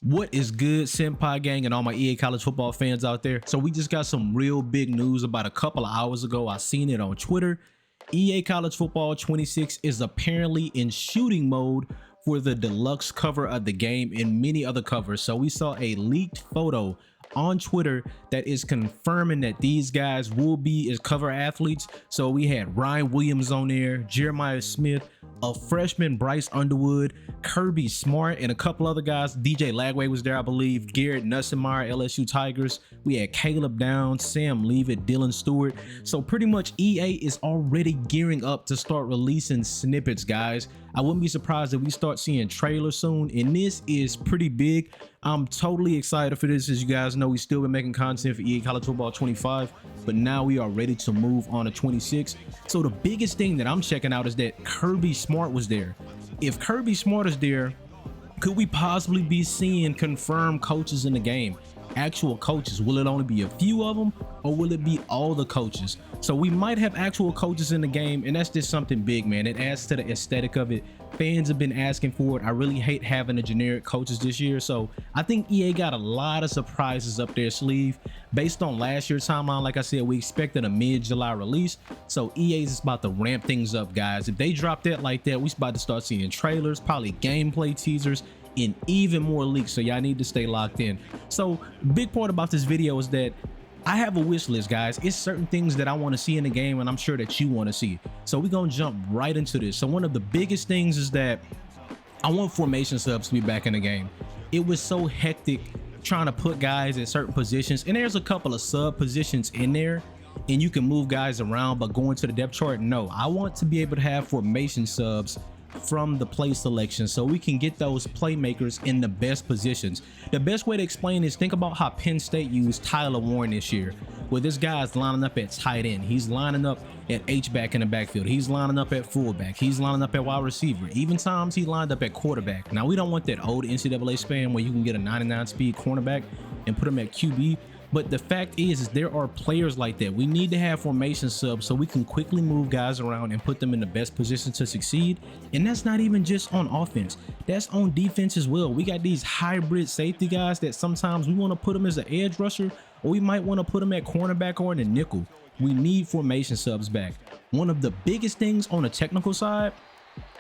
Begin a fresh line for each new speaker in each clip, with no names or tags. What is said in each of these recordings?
What is good, Senpai gang, and all my EA college football fans out there? So we just got some real big news about a couple of hours ago. I seen it on Twitter. EA College Football 26 is apparently in shooting mode for the deluxe cover of the game and many other covers. So we saw a leaked photo on Twitter that is confirming that these guys will be as cover athletes. So we had Ryan Williams on there, Jeremiah Smith, a freshman Bryce Underwood, Kirby Smart, and a couple other guys. DJ Lagway was there, I believe. Garrett Nussenmeyer, LSU Tigers. We had Caleb Downs, Sam Leavitt, Dylan Stewart. So pretty much EA is already gearing up to start releasing snippets, guys. I wouldn't be surprised if we start seeing trailers soon, and this is pretty big. I'm totally excited for this. As you guys know, we still been making content for EA College Football 25, but now we are ready to move on to 26. So the biggest thing that I'm checking out is that Kirby Smart was there. If Kirby Smart is there, could we possibly be seeing confirmed coaches in the game? Actual coaches? Will it only be a few of them, or will it be all the coaches? So we might have actual coaches in the game, and that's just something big, man. It adds to the aesthetic of it. Fans have been asking for it. I really hate having the generic coaches this year, so I think EA got a lot of surprises up their sleeve. Based on last year's timeline, like I said, we expected a mid-July release, so EA is about to ramp things up, guys. If they drop that like that, we about to start seeing trailers, probably gameplay teasers, and even more leaks, so y'all need to stay locked in. So big part about this video is that I have a wish list, guys. It's certain things that I want to see in the game, and I'm sure that you want to see. So we're gonna jump right into this. So one of the biggest things is that I want formation subs to be back in the game. It was so hectic trying to put guys at certain positions, and there's a couple of sub positions in there, and you can move guys around, but going to the depth chart, no. I want to be able to have formation subs from the play selection so we can get those playmakers in the best positions. The best way to explain is, think about how Penn State used Tyler Warren this year, where this guy's lining up at tight end, he's lining up at H-back in the backfield, he's lining up at fullback, he's lining up at wide receiver, even times he lined up at quarterback. Now we don't want that old NCAA spam where you can get a 99 speed cornerback and put him at QB. But the fact is there are players like that. We need to have formation subs so we can quickly move guys around and put them in the best position to succeed. And that's not even just on offense, that's on defense as well. We got these hybrid safety guys that sometimes we want to put them as an edge rusher, or we might want to put them at cornerback or in a nickel. We need formation subs back. One of the biggest things on the technical side,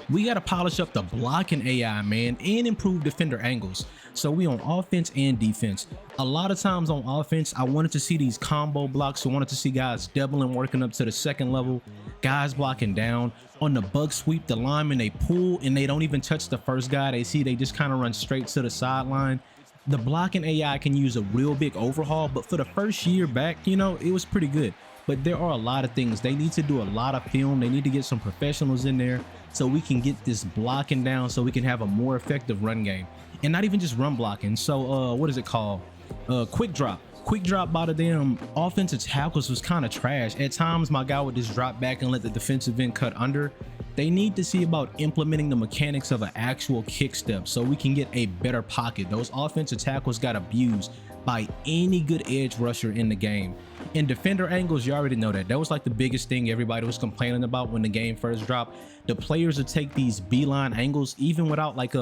we got to polish up the blocking AI, man, and improve defender angles. So we on offense and defense. A lot of times on offense, I wanted to see these combo blocks. I wanted to see guys doubling, working up to the second level, guys blocking down. On the bug sweep, the linemen, they pull and they don't even touch the first guy. They just kind of run straight to the sideline. The blocking AI can use a real big overhaul, but for the first year back, you know, it was pretty good. But there are a lot of things. They need to do a lot of film. They need to get some professionals in there so we can get this blocking down, so we can have a more effective run game. And not even just run blocking. So what is it called? Quick drop by the damn offensive tackles was kind of trash. At times my guy would just drop back and let the defensive end cut under. They need to see about implementing the mechanics of an actual kick step so we can get a better pocket. Those offensive tackles got abused by any good edge rusher in the game. And defender angles, you already know that was like the biggest thing everybody was complaining about when the game first dropped. The players would take these beeline angles even without like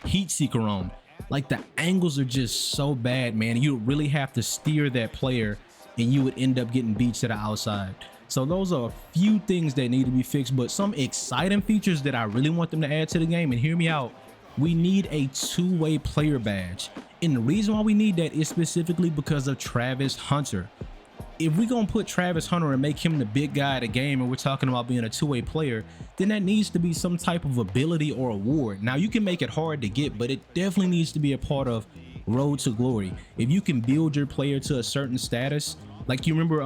heat seeker on. Like the angles are just so bad, man. You really have to steer that player and you would end up getting beat to the outside. So those are a few things that need to be fixed, but some exciting features that I really want them to add to the game, and hear me out, we need a two-way player badge. And the reason why we need that is specifically because of Travis Hunter. If we're gonna put Travis Hunter and make him the big guy of the game, and we're talking about being a two-way player, then that needs to be some type of ability or award. Now you can make it hard to get, but it definitely needs to be a part of Road to Glory. If you can build your player to a certain status, like you remember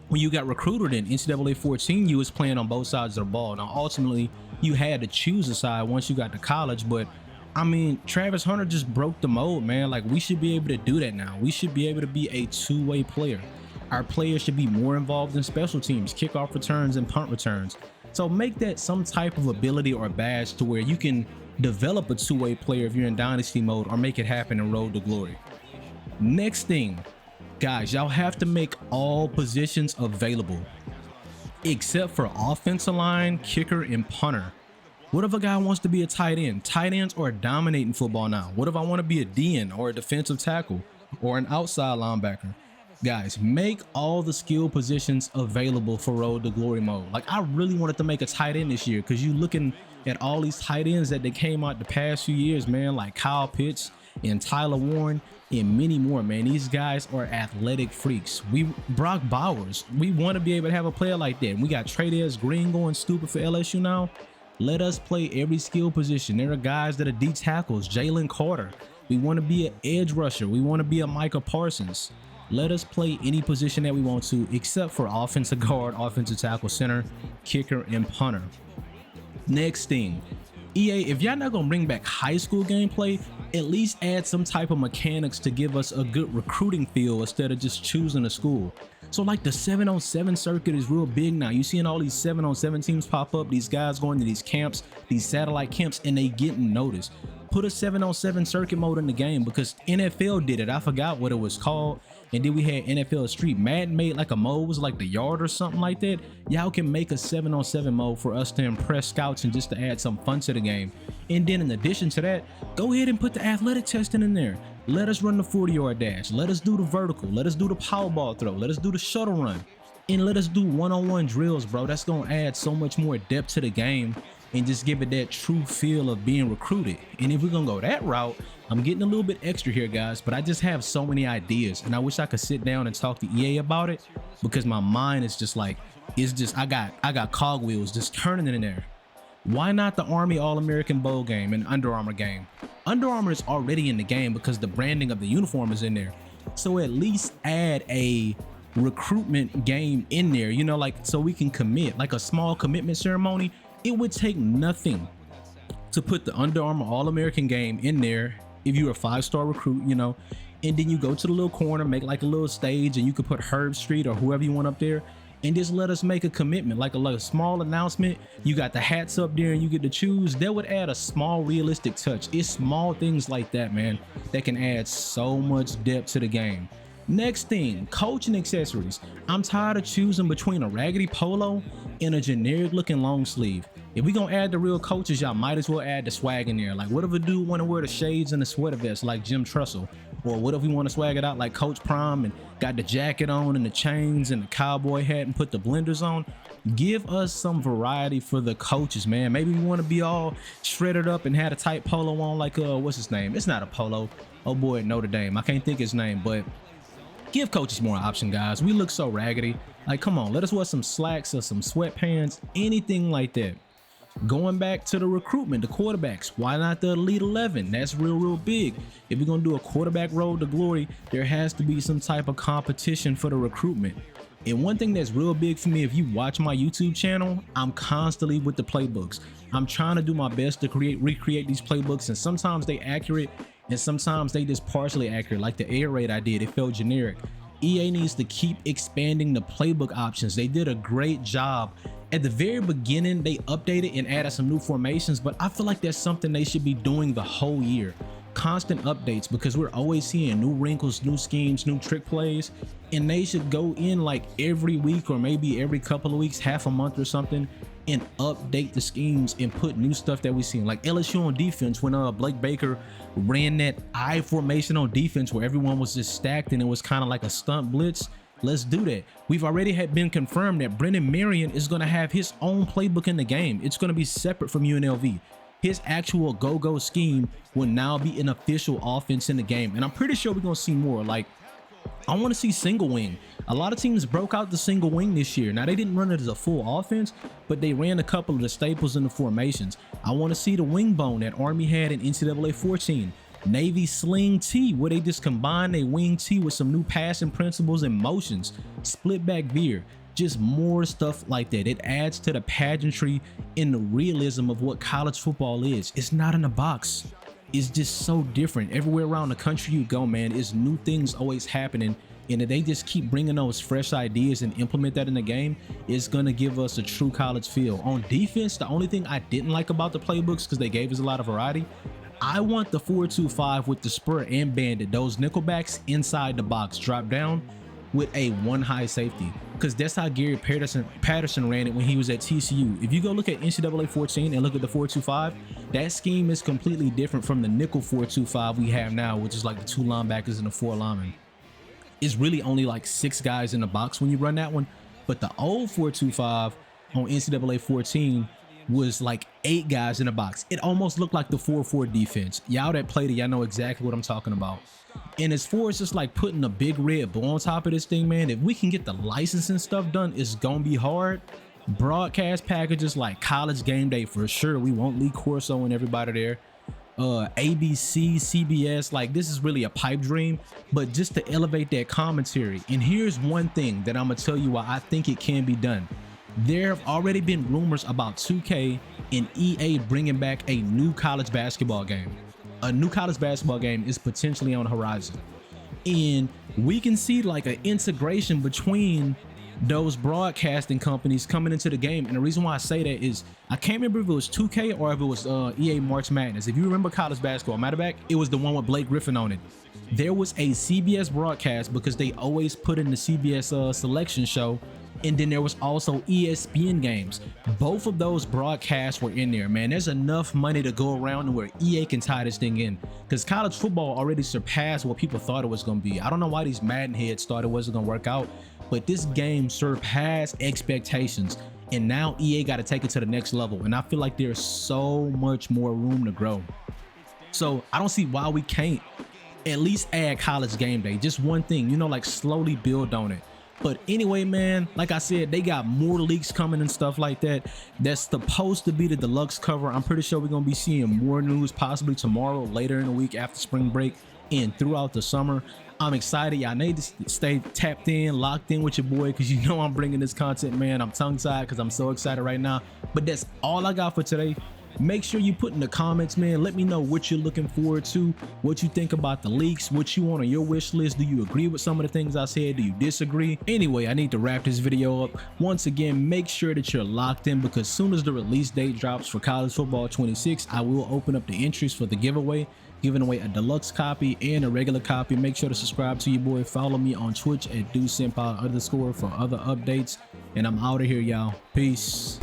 when you got recruited in NCAA 14, you was playing on both sides of the ball. Now ultimately you had to choose a side once you got to college, but I mean, Travis Hunter just broke the mold, man. Like, we should be able to do that now. We should be able to be a two-way player. Our players should be more involved in special teams, kickoff returns, and punt returns. So make that some type of ability or badge to where you can develop a two-way player if you're in dynasty mode, or make it happen in Road to Glory. Next thing, guys, y'all have to make all positions available except for offensive line, kicker, and punter. What if a guy wants to be a tight end? Tight ends are dominating football now. What if I want to be a DN or a defensive tackle or an outside linebacker? Guys, make all the skill positions available for Road to Glory mode. Like, I really wanted to make a tight end this year because you looking at all these tight ends that they came out the past few years, man, like Kyle Pitts and Tyler Warren and many more, man. These guys are athletic freaks. Brock Bowers, we want to be able to have a player like that. And we got Trey'Dez Green going stupid for LSU now. Let us play every skill position. There are guys that are D tackles, Jalen Carter. We want to be an edge rusher. We want to be a Micah Parsons. Let us play any position that we want to, except for offensive guard, offensive tackle, center, kicker, and punter. Next thing, EA, if y'all not gonna bring back high school gameplay, at least add some type of mechanics to give us a good recruiting feel instead of just choosing a school. So like the 7-on-7 circuit is real big now. You seeing all these 7-on-7 teams pop up, these guys going to these camps, these satellite camps, and they getting noticed. Put a 7-on-7 circuit mode in the game because NFL did it. I forgot what it was called. And then we had NFL Street. Madden made like a mode, was like the yard or something like that. Y'all can make a 7-on-7 mode for us to impress scouts and just to add some fun to the game. And then in addition to that, go ahead and put the athletic testing in there. Let us run the 40-yard dash. Let us do the vertical. Let us do the power ball throw. Let us do the shuttle run. And let us do one-on-one drills, bro. That's gonna add so much more depth to the game and just give it that true feel of being recruited. And if we're gonna go that route, I'm getting a little bit extra here, guys, but I just have so many ideas and I wish I could sit down and talk to EA about it because my mind is just like, it's just, I got cogwheels just turning in there. Why not the Army All-American Bowl game and Under Armour game? Under Armour is already in the game because the branding of the uniform is in there. So at least add a recruitment game in there, you know, like so we can commit, like a small commitment ceremony. It would take nothing to put the Under Armour All-American game in there if you're a 5-star recruit, you know, and then you go to the little corner, make like a little stage, and you could put Herb Street or whoever you want up there, and just let us make a commitment, like a small announcement. You got the hats up there and you get to choose. That would add a small realistic touch. It's small things like that, man, that can add so much depth to the game. Next thing, coaching accessories. I'm tired of choosing between a raggedy polo and a generic looking long sleeve. If we gonna add the real coaches, y'all might as well add the swag in there. Like, what if a dude want to wear the shades and the sweater vest like Jim Trussell? Or what if we want to swag it out like Coach Prime and got the jacket on and the chains and the cowboy hat and put the blenders on? Give us some variety for the coaches, man. Maybe we want to be all shredded up and had a tight polo on like, what's his name? It's not a polo. Oh boy, Notre Dame. I can't think his name, but give coaches more option, guys. We look so raggedy. Like, come on, let us wear some slacks or some sweatpants, anything like that. Going back to the recruitment, the quarterbacks, why not the Elite 11? That's real big. If we're gonna do a quarterback road to glory, there has to be some type of competition for the recruitment. And one thing that's real big for me, if you watch my YouTube channel, I'm constantly with the playbooks. I'm trying to do my best to recreate these playbooks, and sometimes they accurate and sometimes they just partially accurate. Like the air raid I did, it felt generic. EA needs to keep expanding the playbook options. They did a great job. At the very beginning, they updated and added some new formations, but I feel like that's something they should be doing the whole year. Constant updates, because we're always seeing new wrinkles, new schemes, new trick plays, and they should go in like every week or maybe every couple of weeks, half a month or something, and update the schemes and put new stuff that we seen. Like LSU on defense, when Blake Baker ran that I formation on defense where everyone was just stacked and it was kind of like a stunt blitz. Let's do that. We've already been confirmed that Brendan Marion is going to have his own playbook in the game. It's going to be separate from UNLV. His actual go-go scheme will now be an official offense in the game. And I'm pretty sure we're going to see more. Like, I want to see single wing. A lot of teams broke out the single wing this year. Now, they didn't run it as a full offense, but they ran a couple of the staples in the formations. I want to see the wing bone that Army had in NCAA 14. Navy sling T, where they just combine their wing T with some new passing principles and motions. Split back veer. Just more stuff like that. It adds to the pageantry and the realism of what college football is. It's not in a box. It's just so different. Everywhere around the country you go, man, it's new things always happening. And if they just keep bringing those fresh ideas and implement that in the game, it's going to give us a true college feel. On defense, the only thing I didn't like about the playbooks, because they gave us a lot of variety, I want the 4-2-5 with the spur and bandit, those nickelbacks inside the box drop down. with a one high safety, because that's how Gary Patterson ran it when he was at TCU. If you go look at NCAA 14 and look at the 4-2-5, that scheme is completely different from the nickel 4-2-5 we have now, which is like the 2 linebackers and the 4 linemen. It's really only like 6 guys in the box when you run that one, but the old 4-2-5 on NCAA 14 was like 8 guys in the box. It almost looked like the 4-4 defense. Y'all that played it, y'all know exactly what I'm talking about. And as far as just like putting a big red bow on top of this thing, man, if we can get the licensing stuff done, it's gonna be hard. Broadcast packages like College Game Day for sure. We won't leave Corso and everybody there. ABC, CBS, like this is really a pipe dream, but just to elevate that commentary. And here's one thing that I'm gonna tell you why I think it can be done. There have already been rumors about 2K and EA bringing back a new college basketball game. A new college basketball game is potentially on the horizon, and we can see like an integration between those broadcasting companies coming into the game. And the reason why I say that is I can't remember if it was 2K or if it was EA March Madness. If you remember college basketball, matter of fact, it was the one with Blake Griffin on it. There was a CBS broadcast because they always put in the CBS selection show, and then there was also ESPN games. Both of those broadcasts were in there, man. There's enough money to go around where EA can tie this thing in, because college football already surpassed what people thought it was going to be. I don't know why these Madden heads thought it wasn't going to work out, but this game surpassed expectations, and now EA got to take it to the next level, and I feel like there's so much more room to grow. So I don't see why we can't at least add College Game Day. Just one thing, you know, like slowly build on it. But anyway, man, like I said, they got more leaks coming and stuff like that. That's supposed to be the deluxe cover. I'm pretty sure we're gonna be seeing more news possibly tomorrow, later in the week after spring break, and throughout the summer. I'm excited. Y'all need to stay tapped in, locked in with your boy, because you know I'm bringing this content, man. I'm tongue-tied because I'm so excited right now. But that's all I got for today. Make sure you put in the comments, man. Let me know what you're looking forward to, what you think about the leaks, what you want on your wish list. Do you agree with some of the things I said? Do you disagree? Anyway, I need to wrap this video up. Once again, make sure that you're locked in, because soon as the release date drops for College Football 26, I will open up the entries for the giveaway, giving away a deluxe copy and a regular copy. Make sure to subscribe to your boy. Follow me on Twitch at DuceSenpai_ for other updates. And I'm out of here, y'all. Peace.